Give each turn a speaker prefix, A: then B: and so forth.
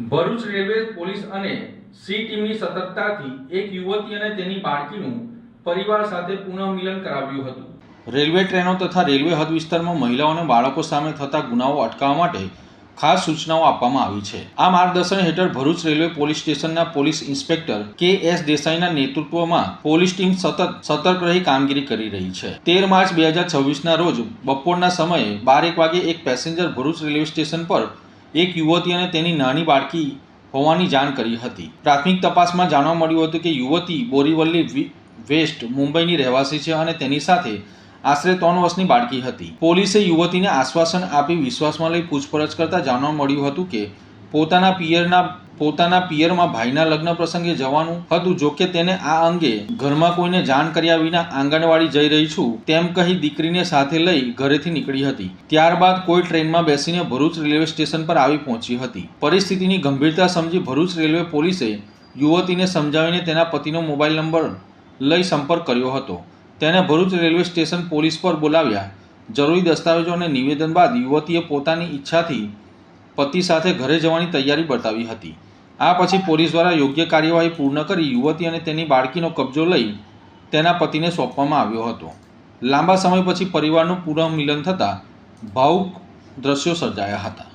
A: Bharuch railway police અને C ટીમની સતર્કતાથી એક યુવતી અને તેની બાળકીનું પરિવાર સાથે પુનઃમિલન કરાવ્યું હતું. રેલવે ટ્રેનો તથા રેલવે હદ વિસ્તારમાં મહિલાઓ અને બાળકો સામે થતા ગુનાઓ અટકાવવા માટે ખાસ સૂચનાઓ આપવામાં આવી છે. આ માર્ગદર્શન હેઠળ ભરૂચ રેલવે પોલીસ સ્ટેશનના પોલીસ ઇન્સ્પેક્ટર કે.એસ. દેસાઈના નેતૃત્વમાં પોલીસ ટીમ સતર્ક રહી કામગીરી કરી રહી છે. 13 માર્ચ 2026ના રોજ બપોરના સમયે 12 વાગે એક પેસેન્જર ભરૂચ રેલવે સ્ટેશન પર એક યુવતી અને તેની નાની બાળકી હોવાની જાણ કરી હતી. પ્રાથમિક તપાસમાં જાણવા મળ્યું હતું કે યુવતી બોરીવલી વેસ્ટ મુંબઈની રહેવાસી છે અને તેની સાથે આશરે 3 વર્ષની બાળકી હતી. પોલીસે યુવતીને આશ્વાસન આપી વિશ્વાસમાં લઈ પૂછપરછ કરતા જાણવા મળ્યું હતું કે પોતાના પિયરમાં ભાઈના લગ્ન પ્રસંગે જવાનું હતું. જોકે તેને આ અંગે ઘરમાં કોઈને જાણ કર્યા વિના આંગણવાડી જઈ રહી છું તેમ કહી દીકરીને સાથે લઈ ઘરેથી નીકળી હતી. ત્યારબાદ કોઈ ટ્રેનમાં બેસીને ભરૂચ રેલવે સ્ટેશન પર આવી પહોંચી હતી. પરિસ્થિતિની ગંભીરતા સમજી ભરૂચ રેલવે પોલીસે યુવતીને સમજાવીને તેના પતિનો મોબાઈલ નંબર લઈ સંપર્ક કર્યો હતો. તેને ભરૂચ રેલવે સ્ટેશન પોલીસ પર બોલાવ્યા. જરૂરી દસ્તાવેજો અને નિવેદન બાદ યુવતીએ પોતાની ઈચ્છાથી પતિ સાથે ઘરે જવાની તૈયારી બતાવી હતી. આ પછી પોલીસ દ્વારા યોગ્ય કાર્યવાહી પૂર્ણ કરી યુવતી અને તેની બાળકીનો કબજો લઈ તેના પતિને સોંપવામાં આવ્યો હતો. લાંબા સમય પછી પરિવારનું પુનઃમિલન થતાં ભાવુક દ્રશ્યો સર્જાયા હતા.